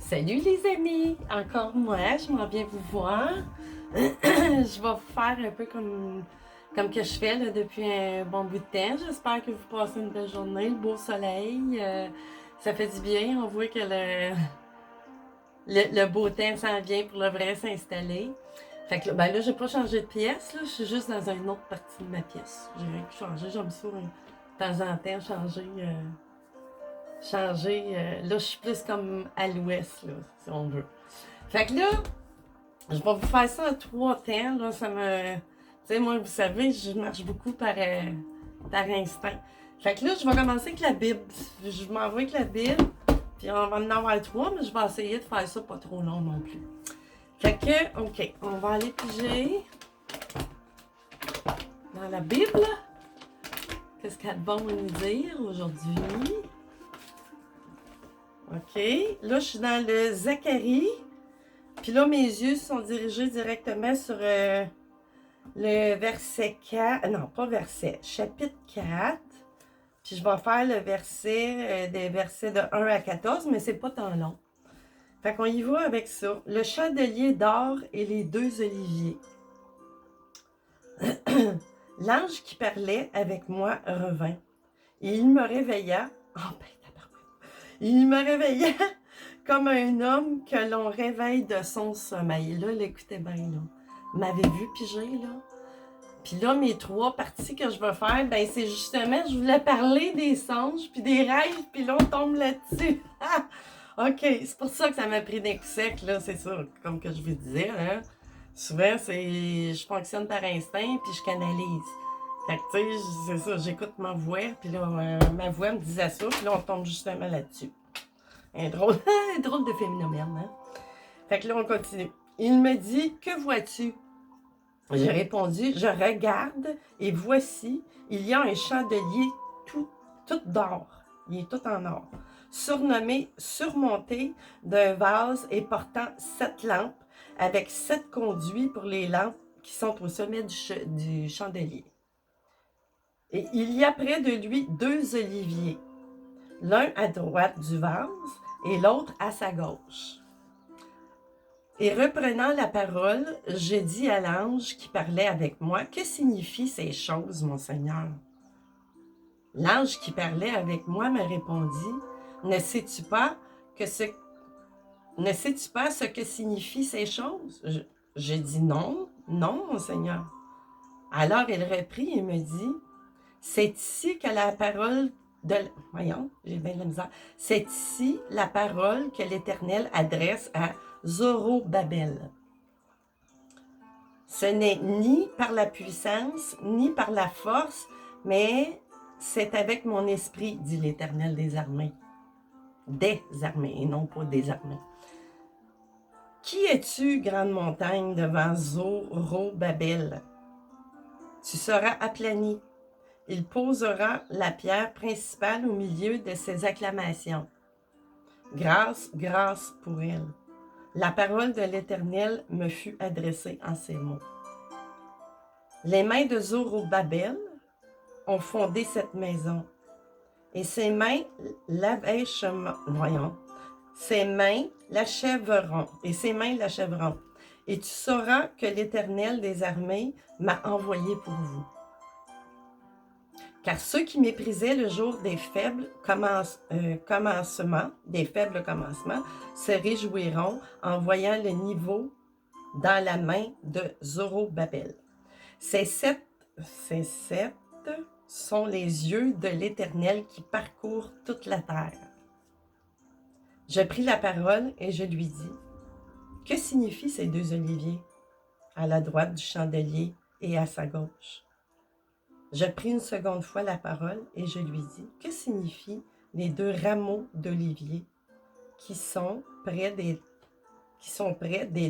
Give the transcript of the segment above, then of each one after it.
Salut les amis, encore moi, je m'en viens vous voir. Je vais vous faire un peu comme que je fais là, depuis un bon bout de temps. J'espère que vous passez une belle journée, le beau soleil. Ça fait du bien, on voit que le beau temps s'en vient pour le vrai s'installer. Fait que là, j'ai pas changé de pièce, là, je suis juste dans une autre partie de ma pièce. J'ai rien changé, j'aime ça de temps en temps changer. Là, je suis plus comme à l'ouest, là, si on veut. Fait que là, je vais vous faire ça en 3 temps. Là, ça me. Tu sais, moi, vous savez, je marche beaucoup par instinct. Fait que là, je vais commencer avec la Bible. Je m'en vais avec la Bible. Puis on va en avoir 3, mais je vais essayer de faire ça pas trop long non plus. Fait que, OK, on va aller piger dans la Bible. Qu'est-ce qu'elle va nous dire aujourd'hui? OK. Là, je suis dans le Zacharie. Puis là, mes yeux sont dirigés directement sur le verset 4. Non, pas verset. Chapitre 4. Puis je vais faire le verset, des versets de 1 à 14, mais c'est pas tant long. Fait qu'on y va avec ça. Le chandelier d'or et les 2 oliviers. L'ange qui parlait avec moi revint. Et il me réveilla. Oh ben, il me réveilla comme un homme que l'on réveille de son sommeil. Là, l'écoutez bien, là. Vous m'avez vu piger, là? Puis là, mes 3 parties que je vais faire, ben c'est justement, je voulais parler des songes, puis des rêves, puis là, on tombe là-dessus. OK, c'est pour ça que ça m'a pris d'un coup sec, là, c'est ça, comme que je vous disais, hein. Souvent, je fonctionne par instinct, puis je canalise. Fait que, tu sais, c'est ça, j'écoute ma voix, puis là, ma voix me disait ça, puis là, on tombe justement là-dessus. Un drôle, un drôle de phénomène, hein. Fait que là, on continue. Il me dit, que vois-tu? J'ai répondu, je regarde et voici, il y a un chandelier tout d'or. Il est tout en or. Surmonté d'un vase et portant 7 lampes avec 7 conduits pour les lampes qui sont au sommet du chandelier. Et il y a près de lui 2 oliviers, l'un à droite du vase et l'autre à sa gauche. Et reprenant la parole, je dis à l'ange qui parlait avec moi, « Que signifient ces choses, mon Seigneur? » L'ange qui parlait avec moi me répondit, « Ne sais-tu pas ce que signifient ces choses? » Je dis, « Non, non, mon Seigneur. » Alors il reprit et me dit, « C'est ici que la parole de... » Voyons, j'ai bien de la misère. « C'est ici la parole que l'Éternel adresse à Zorobabel. Ce n'est ni par la puissance, ni par la force, mais c'est avec mon esprit, dit l'Éternel des armées. Des armées, et non pas des armées. Qui es-tu, grande montagne, devant Zorobabel? Tu seras aplani. Il posera la pierre principale au milieu de ses acclamations. Grâce, grâce pour elle. La parole de l'Éternel me fut adressée en ces mots. Les mains de Zorobabel ont fondé cette maison, et ses mains l'achèveront, et tu sauras que l'Éternel des armées m'a envoyé pour vous. Car ceux qui méprisaient le jour des faibles commencements, se réjouiront en voyant le niveau dans la main de Zorobabel. Ces sept sont les yeux de l'Éternel qui parcourent toute la terre. Je pris la parole et je lui dis, « Que signifient ces 2 oliviers à la droite du chandelier et à sa gauche? » Je pris une seconde fois la parole et je lui dis, « Que signifient les 2 rameaux d'olivier qui sont près des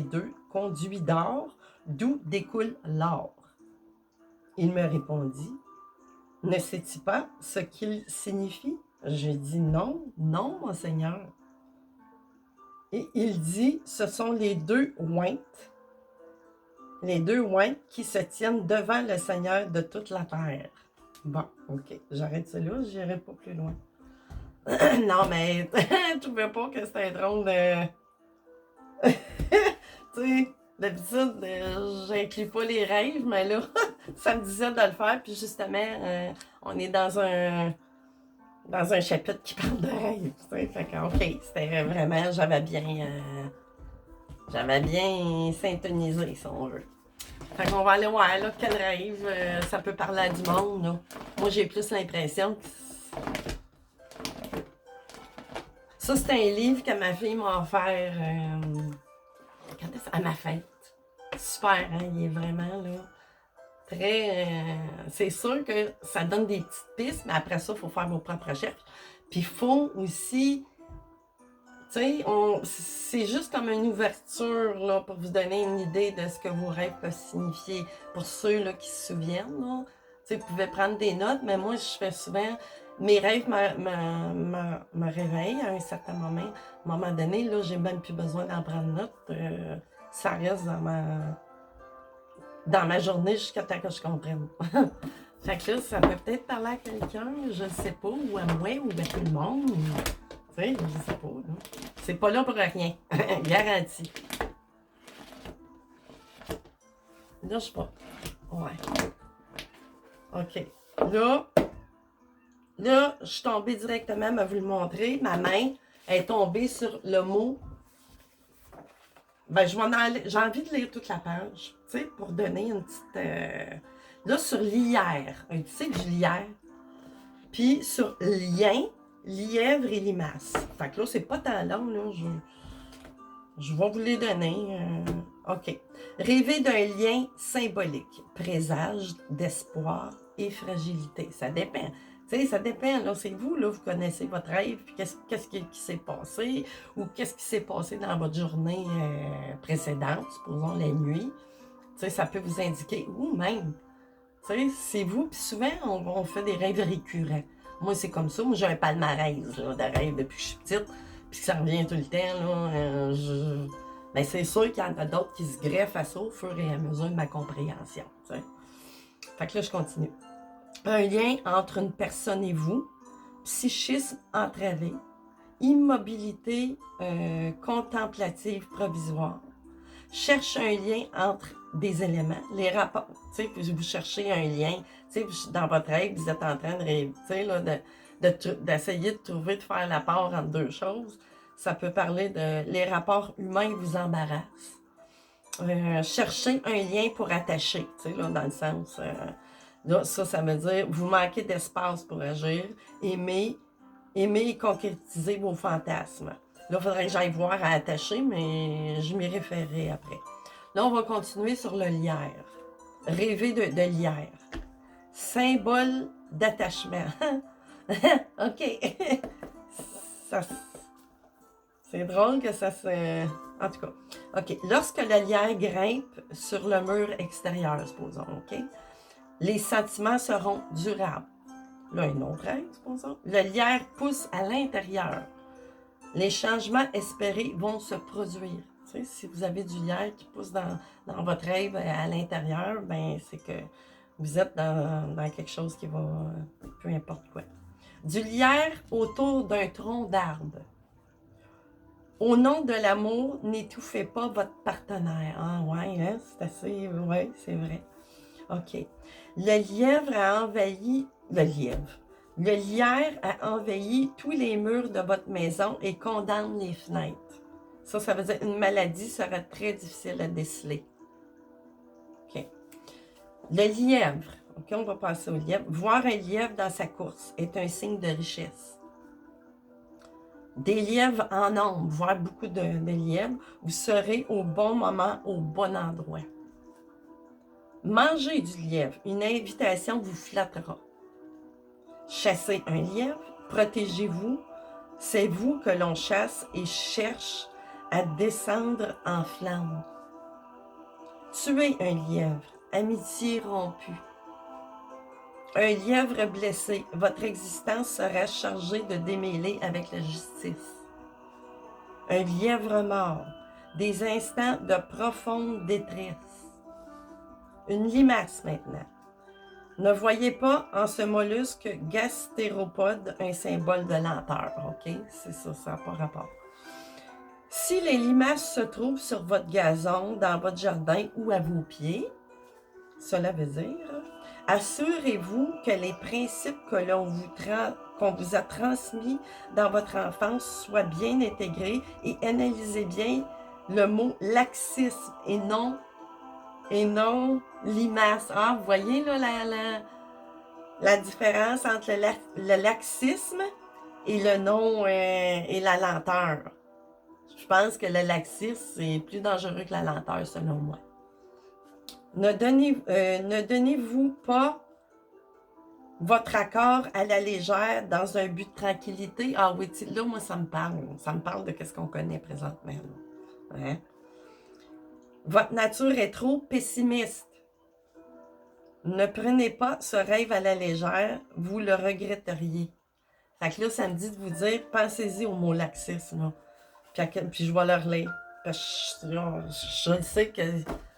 2 conduits d'or, d'où découle l'or? » Il me répondit, « Ne sais-tu pas ce qu'ils signifient? » Je dis, « Non, non, mon Seigneur. » Et il dit, « Ce sont les 2 ointes qui se tiennent devant le Seigneur de toute la terre. » Bon, OK, j'arrête ça là, j'irai pas plus loin. Non, mais je trouvais pas que c'était drôle Tu sais, d'habitude, j'inclus pas les rêves, mais là, ça me disait de le faire. Puis justement, on est dans un chapitre qui parle de rêves. Tu sais, fait que, OK, c'était vraiment, j'avais bien syntonisé, si on veut. Fait qu'on va aller voir, là, quel rêve ça peut parler à du monde, là. Moi, j'ai plus l'impression que... Ça, c'est un livre que ma fille m'a offert quand est-ce... à ma fête. Super, hein? Il est vraiment, là, très... c'est sûr que ça donne des petites pistes, mais après ça, il faut faire vos propres recherches. Puis il faut aussi... Tu sais, c'est juste comme une ouverture là, pour vous donner une idée de ce que vos rêves peuvent signifier. Pour ceux là, qui se souviennent, là. Tu sais, vous pouvez prendre des notes, mais moi, je fais souvent... Mes rêves me réveillent à un certain moment donné. Là, j'ai même plus besoin d'en prendre note. Ça reste dans ma journée jusqu'à temps que je comprenne. Fait que là, ça peut peut-être parler à quelqu'un, je ne sais pas, ou à moi, ou à tout le monde. Tu sais, je sais pas, là. C'est pas là pour rien. Garanti. Là, je sais pas. Ouais. OK. Là, je suis tombée directement, à vous le montrer. Ma main est tombée sur le mot. Ben, j'ai envie de lire toute la page, tu sais, pour donner une petite... Là, sur l'hier, tu sais que je lière. Puis sur lien, lièvre et limace. Fait que là, c'est pas tant long, là. Je vais vous les donner. OK. Rêver d'un lien symbolique, présage d'espoir et fragilité. Ça dépend. Tu sais, ça dépend, là. C'est vous, là, vous connaissez votre rêve, puis qu'est-ce qui s'est passé, ou qu'est-ce qui s'est passé dans votre journée précédente, supposons la nuit. Tu sais, ça peut vous indiquer, ou même, tu sais, c'est vous, puis souvent, on fait des rêves récurrents. Moi, c'est comme ça. Moi, j'ai un palmarès là, de rêves depuis que je suis petite, puis ça revient tout le temps. Là, ben, c'est sûr qu'il y en a d'autres qui se greffent à ça au fur et à mesure de ma compréhension. Tu sais. Fait que là, je continue. Un lien entre une personne et vous, psychisme entravé, immobilité contemplative provisoire. Cherche un lien entre des éléments, les rapports. Tu sais, vous cherchez un lien. Tu sais, dans votre rêve, vous êtes en train de rêver, tu sais, là, d'essayer de trouver, de faire la part entre deux choses. Ça peut parler de les rapports humains vous embarrassent. Chercher un lien pour attacher, tu sais, là, dans le sens... là, ça veut dire vous manquez d'espace pour agir. Aimer et concrétiser vos fantasmes. Là, il faudrait que j'aille voir à attacher, mais je m'y référerai après. Là, on va continuer sur le lierre. Rêver de lierre. Symbole d'attachement. OK. Ça, c'est drôle que ça se... En tout cas. OK. Lorsque le lierre grimpe sur le mur extérieur, supposons, OK? Les sentiments seront durables. Là, un autre rêve, supposons. Le lierre pousse à l'intérieur. Les changements espérés vont se produire. Tu sais, si vous avez du lierre qui pousse dans votre rêve à l'intérieur, ben c'est que vous êtes dans quelque chose qui va... peu importe quoi. Du lierre autour d'un tronc d'arbre. Au nom de l'amour, n'étouffez pas votre partenaire. Ah ouais, hein? C'est assez... Ouais, c'est vrai. OK. Le lièvre a envahi... Le lièvre. Le lierre a envahi tous les murs de votre maison et condamne les fenêtres. Ça veut dire une maladie serait très difficile à déceler. OK. Le lièvre. OK, on va passer au lièvre. Voir un lièvre dans sa course est un signe de richesse. Des lièvres en nombre, voir beaucoup de lièvres, vous serez au bon moment, au bon endroit. Manger du lièvre, une invitation vous flattera. Chassez un lièvre, protégez-vous, c'est vous que l'on chasse et cherche à descendre en flammes. Tuez un lièvre, amitié rompue. Un lièvre blessé, votre existence sera chargée de démêler avec la justice. Un lièvre mort, des instants de profonde détresse. Une limace maintenant. Ne voyez pas en ce mollusque gastéropode un symbole de lenteur, OK? C'est ça, ça n'a pas rapport. Si les limaces se trouvent sur votre gazon, dans votre jardin ou à vos pieds, cela veut dire, assurez-vous que les principes qu'on vous a transmis dans votre enfance soient bien intégrés et analysez bien le mot laxisme et non limace. Ah, vous voyez là la différence entre le laxisme et le non et la lenteur. Je pense que le laxisme, c'est plus dangereux que la lenteur, selon moi. Ne donnez-vous pas votre accord à la légère dans un but de tranquillité. Ah oui, là, moi, ça me parle. Ça me parle de ce qu'on connaît présentement. Hein? Votre nature est trop pessimiste. Ne prenez pas ce rêve à la légère, vous le regretteriez. Fait que là, ça me dit de vous dire, pensez-y au mot laxisme. Puis je vais le relire. Parce que je sais que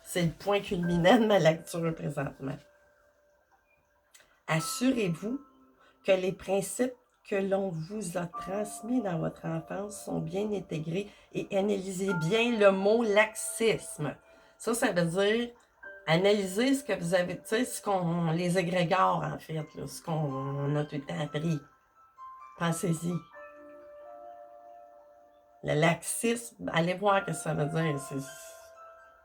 c'est le point culminant de ma lecture présentement. Assurez-vous que les principes que l'on vous a transmis dans votre enfance sont bien intégrés et analysez bien le mot laxisme. Ça veut dire analyser ce que vous avez, tu sais, les égrégores en fait, là, ce qu'on a tout le temps appris. Pensez-y. Le laxisme, allez voir ce que ça veut dire.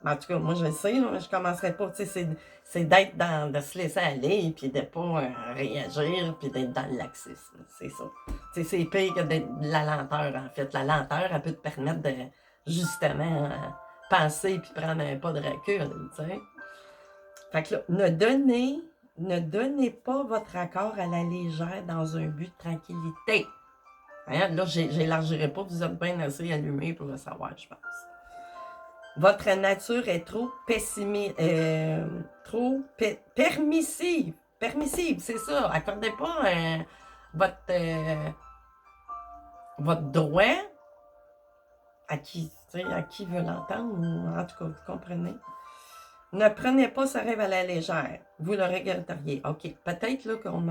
En tout cas, moi je le sais, là, mais je ne commencerai pas. C'est d'être de se laisser aller, puis de ne pas réagir, puis d'être dans le laxisme. C'est ça. C'est pire que d'être de la lenteur, en fait. La lenteur, elle peut te permettre de, justement, penser puis prendre un pas de recul, tu sais. Fait que là, ne donnez pas votre accord à la légère dans un but de tranquillité. Hein? Là, j'élargirai pas, vous êtes bien assez allumés pour le savoir, je pense. Votre nature est trop pessimiste, permissive. Permissive, c'est ça. Accordez pas votre droit à qui veut l'entendre, ou en tout cas, vous comprenez. Ne prenez pas ce rêve à la légère. Vous le regretteriez. OK, peut-être là, que vous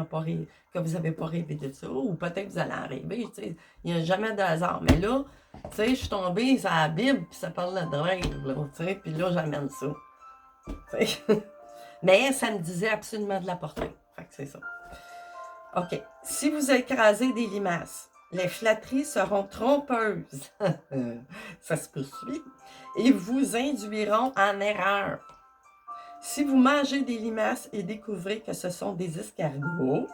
n'avez pas rêvé de ça, ou peut-être que vous allez en rêver. Il n'y a jamais de hasard. Mais là, je suis tombée sur la Bible, puis ça parle de rêve, là, puis là, j'amène ça. Mais ça me disait absolument de la portée. Fait que c'est ça. OK. Si vous écrasez des limaces, les flatteries seront trompeuses. Ça se poursuit. Et vous induiront en erreur. Si vous mangez des limaces et découvrez que ce sont des escargots,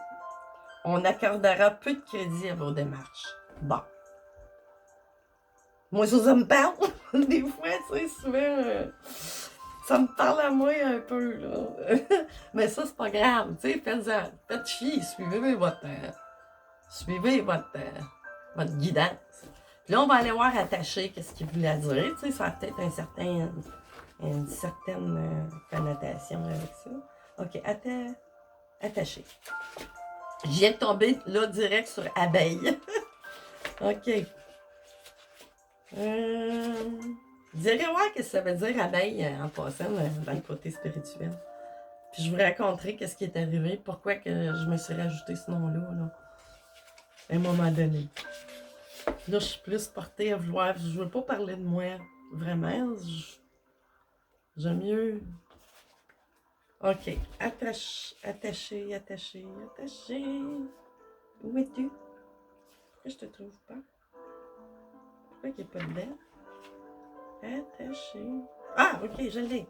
on accordera peu de crédit à vos démarches. Bon. Moi, ça me parle. Des fois, souvent, ça me parle à moi un peu, là. Mais ça, c'est pas grave, faites chier, suivez votre guidance. Puis là, on va aller voir attaché, qu'est-ce qu'il voulait dire, ça a peut-être une certaine connotation avec ça. OK, attaché. Je viens de tomber là direct sur abeille. OK. Vous irez voir ce que ça veut dire abeille en passant dans le côté spirituel. Puis je vous raconterai qu'est-ce qui est arrivé, pourquoi que je me suis rajouté ce nom-là, là, à un moment donné. Là, je suis plus portée à vouloir. Je veux pas parler de moi, vraiment. J'aime mieux. OK. Attaché. Où es-tu? Pourquoi je te trouve pas? Pourquoi il n'y a pas de dedans? Attaché. Ah, OK, je l'ai.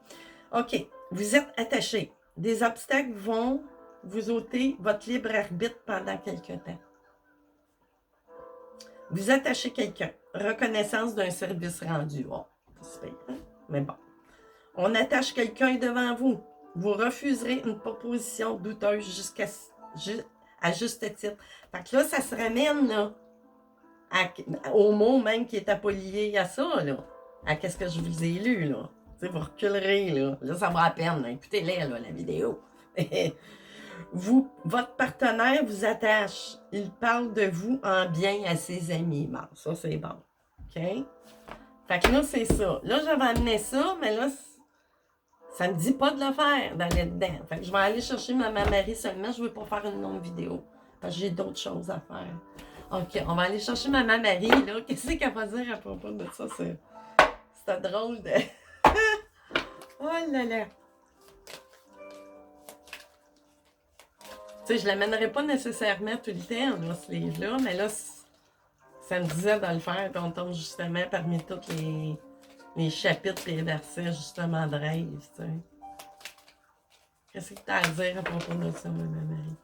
OK. Vous êtes attaché. Des obstacles vont vous ôter votre libre arbitre pendant quelque temps. Vous attachez quelqu'un. Reconnaissance d'un service rendu. Oh, c'est pas bien, mais bon. On attache quelqu'un devant vous. Vous refuserez une proposition douteuse à juste titre. Fait que là, ça se ramène là, au mot même qui est appelé à ça, là, à ce que je vous ai lu. Là. Vous reculerez. Là, ça va à peine. Écoutez-les, la vidéo. Votre partenaire vous attache. Il parle de vous en bien à ses amis. Bon, ça, c'est bon. OK? Fait que là, c'est ça. Là, j'avais amené ça, mais là, ça me dit pas de le faire, d'aller dedans. Fait que je vais aller chercher ma Marie seulement. Je ne veux pas faire une longue vidéo. Parce que j'ai d'autres choses à faire. OK, on va aller chercher Maman Marie, là. Qu'est-ce qu'elle va dire à propos de ça? C'est drôle de... Oh là là! Tu sais, je l'amènerai pas nécessairement tout le temps, là, ce livre-là, mais là, ça me disait de le faire, puis on tombe justement parmi tous les chapitres et les versets, justement, de rêve, tu sais. Qu'est-ce que tu as à dire à propos de ça, Maman Marie?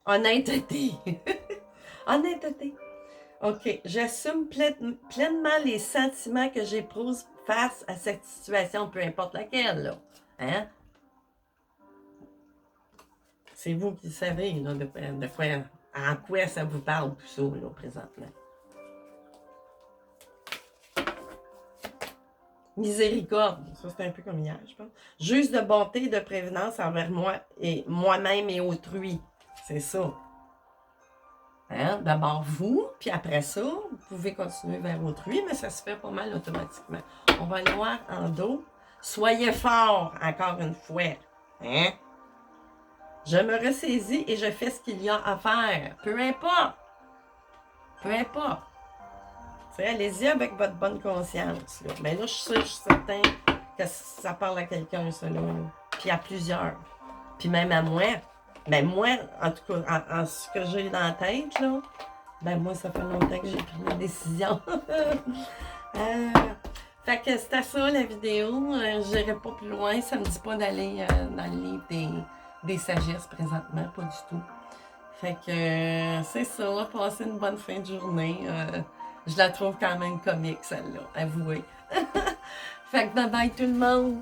Honnêteté! Honnêteté! OK, j'assume pleinement les sentiments que j'éprouve face à cette situation, peu importe laquelle, là. Hein? C'est vous qui savez, là, de quoi, en quoi ça vous parle, tout ça, là, présentement. Miséricorde, ça c'est un peu comme hier, je pense. Juste de bonté et de prévenance envers moi et moi-même et autrui. C'est ça. Hein? D'abord vous, puis après ça, vous pouvez continuer vers autrui, mais ça se fait pas mal automatiquement. On va aller voir en dos. Soyez forts, encore une fois. Hein? Je me ressaisis et je fais ce qu'il y a à faire. Peu importe. Peu importe. Allez-y avec votre bonne conscience. Là. Mais là, je suis certain que ça parle à quelqu'un, ça, là. Puis à plusieurs. Puis même à moi. Ben moi, en tout cas, en ce que j'ai dans la tête, là, ben moi, ça fait longtemps que j'ai pris la décision. Fait que c'était ça, la vidéo. Je n'irai pas plus loin. Ça me dit pas d'aller dans le livre des sagesses présentement. Pas du tout. Fait que c'est ça. Passez une bonne fin de journée. Je la trouve quand même comique, celle-là, avouez. Fait que bye bye tout le monde!